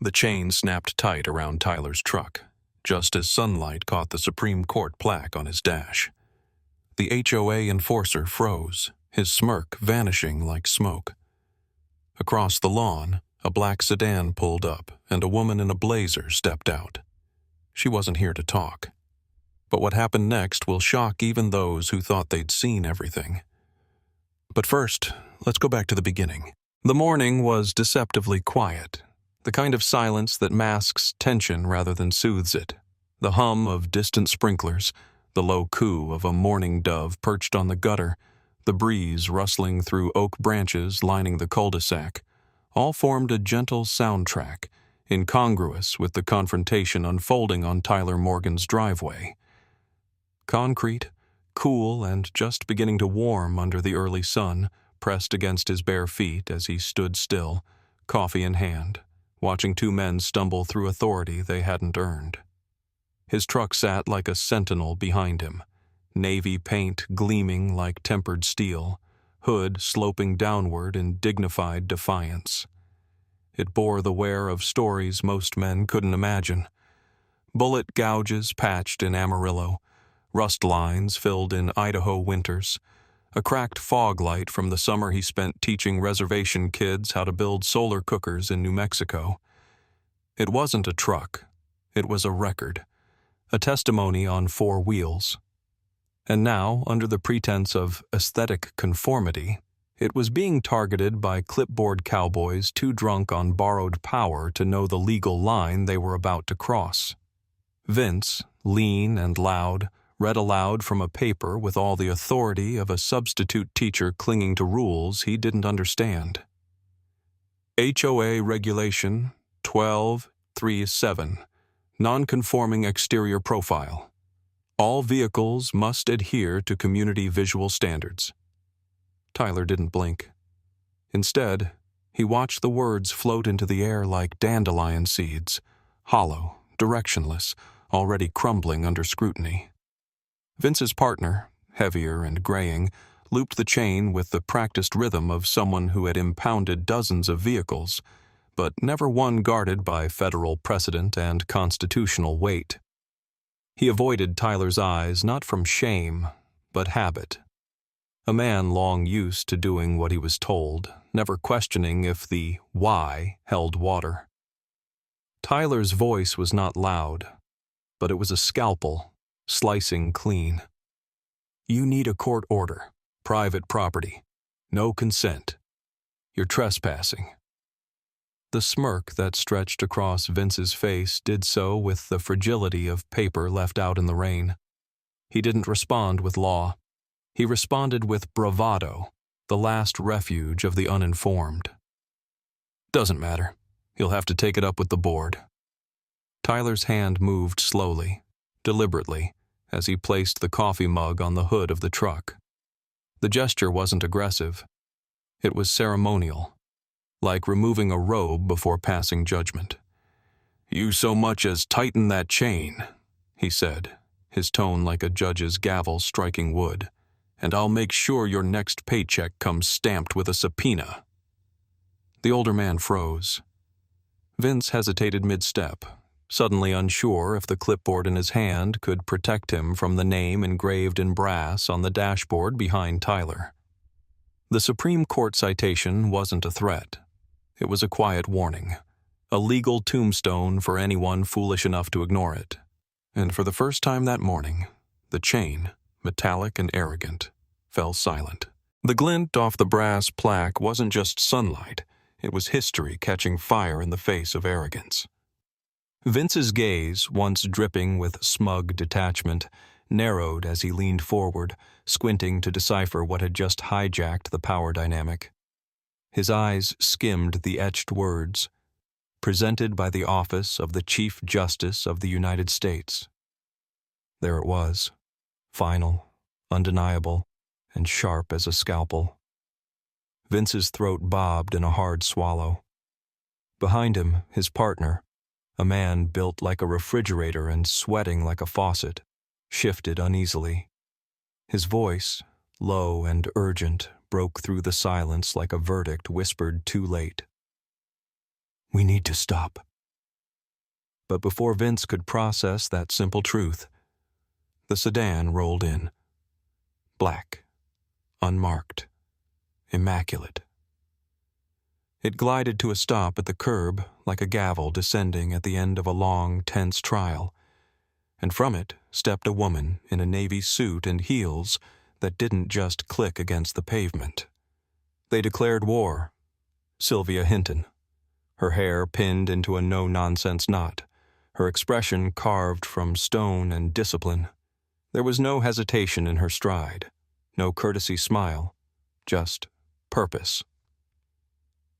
The chain snapped tight around Tyler's truck, just as sunlight caught the Supreme Court plaque on his dash. The HOA enforcer froze, his smirk vanishing like smoke. Across the lawn, a black sedan pulled up, and a woman in a blazer stepped out. She wasn't here to talk. But what happened next will shock even those who thought they'd seen everything. But first, let's go back to the beginning. The morning was deceptively quiet, the kind of silence that masks tension rather than soothes it. The hum of distant sprinklers, the low coo of a mourning dove perched on the gutter, the breeze rustling through oak branches lining the cul-de-sac, all formed a gentle soundtrack, incongruous with the confrontation unfolding on Tyler Morgan's driveway. Concrete, cool and just beginning to warm under the early sun, pressed against his bare feet as he stood still, coffee in hand, watching two men stumble through authority they hadn't earned. His truck sat like a sentinel behind him, navy paint gleaming like tempered steel, hood sloping downward in dignified defiance. It bore the wear of stories most men couldn't imagine. Bullet gouges patched in Amarillo, rust lines filled in Idaho winters, a cracked fog light from the summer he spent teaching reservation kids how to build solar cookers in New Mexico. It wasn't a truck. It was a record, a testimony on four wheels. And now, under the pretense of aesthetic conformity, it was being targeted by clipboard cowboys too drunk on borrowed power to know the legal line they were about to cross. Vince, lean and loud, read aloud from a paper with all the authority of a substitute teacher clinging to rules he didn't understand. HOA Regulation 1237, Non-Conforming Exterior Profile. All vehicles must adhere to community visual standards. Tyler didn't blink. Instead, he watched the words float into the air like dandelion seeds, hollow, directionless, already crumbling under scrutiny. Vince's partner, heavier and graying, looped the chain with the practiced rhythm of someone who had impounded dozens of vehicles, but never one guarded by federal precedent and constitutional weight. He avoided Tyler's eyes not from shame, but habit. A man long used to doing what he was told, never questioning if the why held water. Tyler's voice was not loud, but it was a scalpel, slicing clean. You need a court order, private property, no consent. You're trespassing. The smirk that stretched across Vince's face did so with the fragility of paper left out in the rain. He didn't respond with law. He responded with bravado, the last refuge of the uninformed. Doesn't matter. You'll have to take it up with the board. Tyler's hand moved slowly, deliberately, as he placed the coffee mug on the hood of the truck. The gesture wasn't aggressive. It was ceremonial, like removing a robe before passing judgment. You so much as tighten that chain, he said, his tone like a judge's gavel striking wood, and I'll make sure your next paycheck comes stamped with a subpoena. The older man froze. Vince hesitated mid-step, suddenly unsure if the clipboard in his hand could protect him from the name engraved in brass on the dashboard behind Tyler. The Supreme Court citation wasn't a threat. It was a quiet warning, a legal tombstone for anyone foolish enough to ignore it. And for the first time that morning, the chain, metallic and arrogant, fell silent. The glint off the brass plaque wasn't just sunlight, it was history catching fire in the face of arrogance. Vince's gaze, once dripping with smug detachment, narrowed as he leaned forward, squinting to decipher what had just hijacked the power dynamic. His eyes skimmed the etched words, presented by the office of the Chief Justice of the United States. There it was, final, undeniable, and sharp as a scalpel. Vince's throat bobbed in a hard swallow. Behind him, his partner, a man built like a refrigerator and sweating like a faucet, shifted uneasily. His voice, low and urgent, broke through the silence like a verdict whispered too late. We need to stop. But before Vince could process that simple truth, the sedan rolled in. Black, unmarked, immaculate. It glided to a stop at the curb like a gavel descending at the end of a long, tense trial, and from it stepped a woman in a navy suit and heels that didn't just click against the pavement. They declared war. Sylvia Hinton, her hair pinned into a no-nonsense knot, her expression carved from stone and discipline. There was no hesitation in her stride, no courtesy smile, just purpose.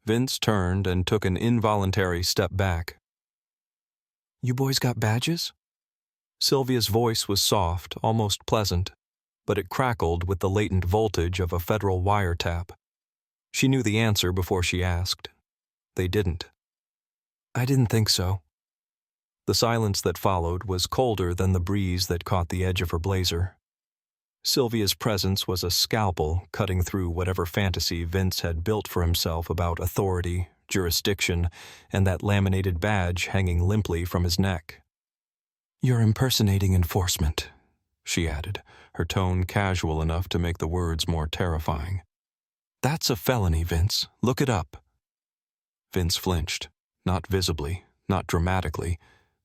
Vince turned and took an involuntary step back. "You boys got badges?" Sylvia's voice was soft, almost pleasant, but it crackled with the latent voltage of a federal wiretap. She knew the answer before she asked. They didn't. "I didn't think so." The silence that followed was colder than the breeze that caught the edge of her blazer. Sylvia's presence was a scalpel cutting through whatever fantasy Vince had built for himself about authority, jurisdiction, and that laminated badge hanging limply from his neck. "You're impersonating enforcement," she added, her tone casual enough to make the words more terrifying. "That's a felony, Vince. Look it up." Vince flinched, not visibly, not dramatically,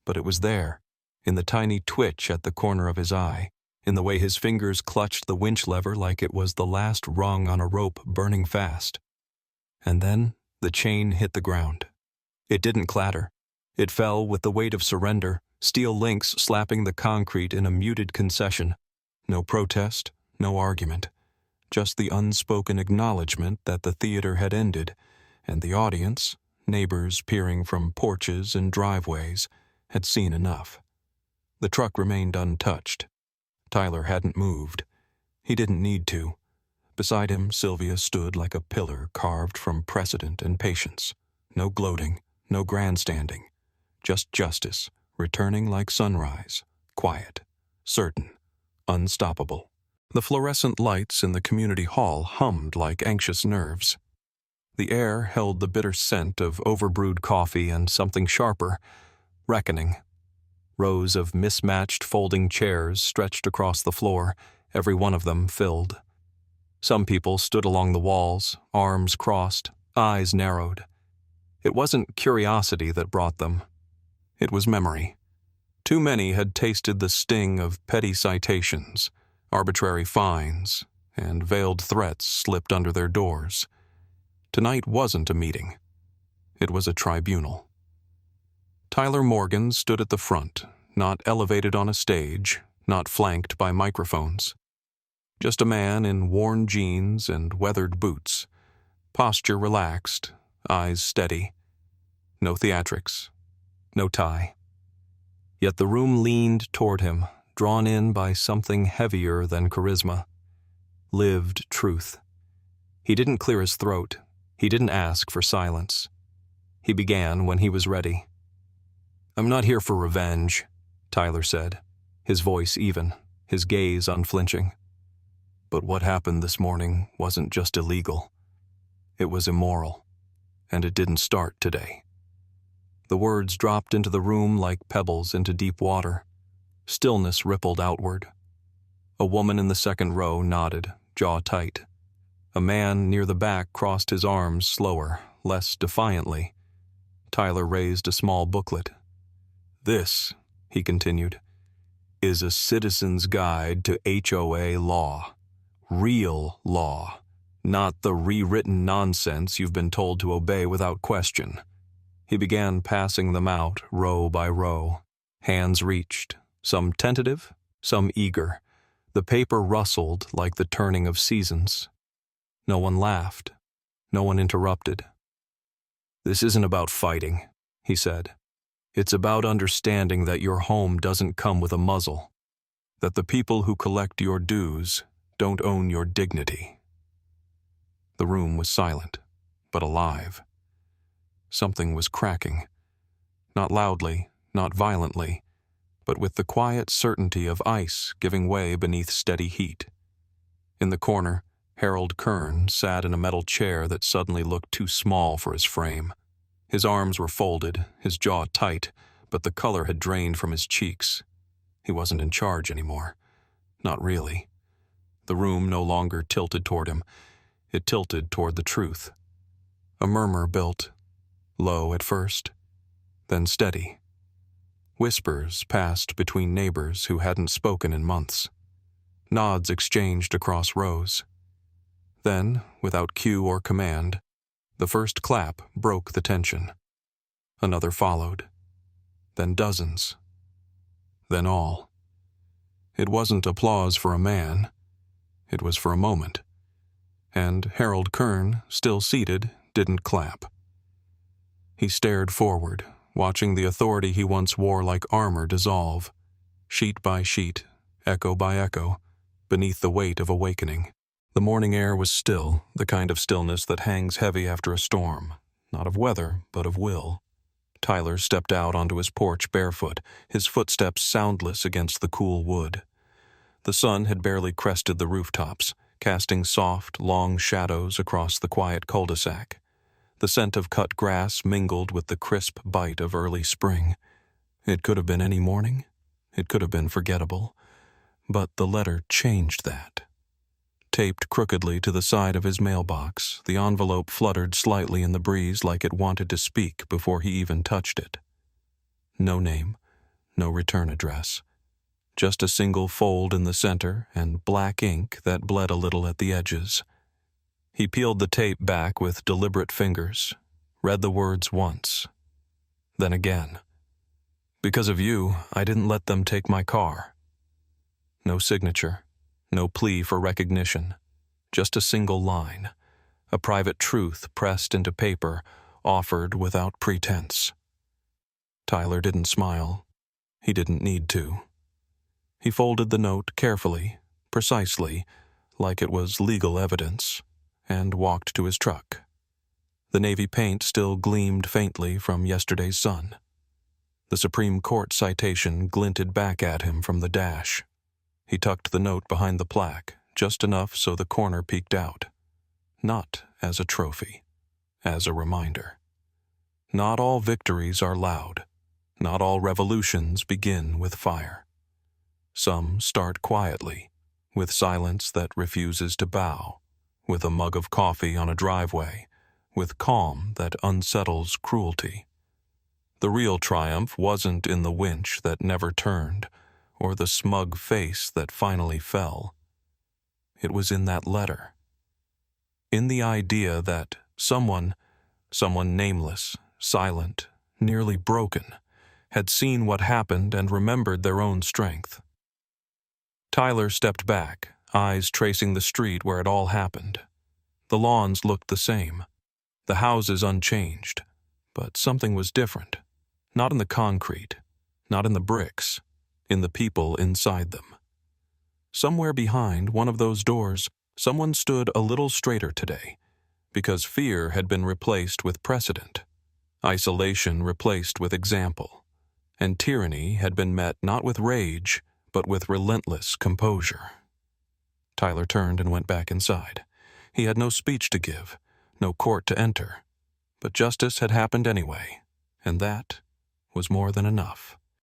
but it was there, in the tiny twitch at the corner of his eye, in the way his fingers clutched the winch lever like it was the last rung on a rope burning fast. And then the chain hit the ground. It didn't clatter. It fell with the weight of surrender, steel links slapping the concrete in a muted concession. No protest, no argument. Just the unspoken acknowledgement that the theater had ended, and the audience, neighbors peering from porches and driveways, had seen enough. The truck remained untouched. Tyler hadn't moved. He didn't need to. Beside him, Sylvia stood like a pillar carved from precedent and patience. No gloating, no grandstanding. Just justice, returning like sunrise, quiet, certain, unstoppable. The fluorescent lights in the community hall hummed like anxious nerves. The air held the bitter scent of overbrewed coffee and something sharper, reckoning. Rows of mismatched folding chairs stretched across the floor, every one of them filled. Some people stood along the walls, arms crossed, eyes narrowed. It wasn't curiosity that brought them. It was memory. Too many had tasted the sting of petty citations, arbitrary fines, and veiled threats slipped under their doors. Tonight wasn't a meeting. It was a tribunal. Tyler Morgan stood at the front, not elevated on a stage, not flanked by microphones. Just a man in worn jeans and weathered boots, posture relaxed, eyes steady. No theatrics, no tie. Yet the room leaned toward him, drawn in by something heavier than charisma. Lived truth. He didn't clear his throat. He didn't ask for silence. He began when he was ready. "I'm not here for revenge," Tyler said, his voice even, his gaze unflinching. "But what happened this morning wasn't just illegal. It was immoral, and it didn't start today." The words dropped into the room like pebbles into deep water. Stillness rippled outward. A woman in the second row nodded, jaw tight. A man near the back crossed his arms slower, less defiantly. Tyler raised a small booklet. "This," he continued, "is a citizen's guide to HOA law. Real law, not the rewritten nonsense you've been told to obey without question." He began passing them out row by row. Hands reached, some tentative, some eager. The paper rustled like the turning of seasons. No one laughed. No one interrupted. "This isn't about fighting," he said. "It's about understanding that your home doesn't come with a muzzle, that the people who collect your dues don't own your dignity." The room was silent, but alive. Something was cracking. Not loudly, not violently, but with the quiet certainty of ice giving way beneath steady heat. In the corner, Harold Kern sat in a metal chair that suddenly looked too small for his frame. His arms were folded, his jaw tight, but the color had drained from his cheeks. He wasn't in charge anymore. Not really. The room no longer tilted toward him. It tilted toward the truth. A murmur built, low at first, then steady. Whispers passed between neighbors who hadn't spoken in months. Nods exchanged across rows. Then, without cue or command, the first clap broke the tension. Another followed. Then dozens. Then all. It wasn't applause for a man. It was for a moment. And Harold Kern, still seated, didn't clap. He stared forward, watching the authority he once wore like armor dissolve, sheet by sheet, echo by echo, beneath the weight of awakening. The morning air was still, the kind of stillness that hangs heavy after a storm, not of weather, but of will. Tyler stepped out onto his porch barefoot, his footsteps soundless against the cool wood. The sun had barely crested the rooftops, casting soft, long shadows across the quiet cul-de-sac. The scent of cut grass mingled with the crisp bite of early spring. It could have been any morning. It could have been forgettable. But the letter changed that. Taped crookedly to the side of his mailbox, the envelope fluttered slightly in the breeze like it wanted to speak before he even touched it. No name, no return address. Just a single fold in the center and black ink that bled a little at the edges. He peeled the tape back with deliberate fingers, read the words once, then again. Because of you, I didn't let them take my car. No signature, no plea for recognition, just a single line, a private truth pressed into paper, offered without pretense. Tyler didn't smile. He didn't need to. He folded the note carefully, precisely, like it was legal evidence, and walked to his truck. The navy paint still gleamed faintly from yesterday's sun. The Supreme Court citation glinted back at him from the dash. He tucked the note behind the plaque, just enough so the corner peeked out. Not as a trophy, as a reminder. Not all victories are loud. Not all revolutions begin with fire. Some start quietly, with silence that refuses to bow, with a mug of coffee on a driveway, with calm that unsettles cruelty. The real triumph wasn't in the winch that never turned, or the smug face that finally fell. It was in that letter. In the idea that someone nameless, silent, nearly broken, had seen what happened and remembered their own strength. Tyler stepped back, eyes tracing the street where it all happened. The lawns looked the same, the houses unchanged, but something was different. Not in the concrete, not in the bricks, in the people inside them. Somewhere behind one of those doors, someone stood a little straighter today, because fear had been replaced with precedent, isolation replaced with example, and tyranny had been met not with rage, but with relentless composure. Tyler turned and went back inside. He had no speech to give, no court to enter, but justice had happened anyway, and that was more than enough.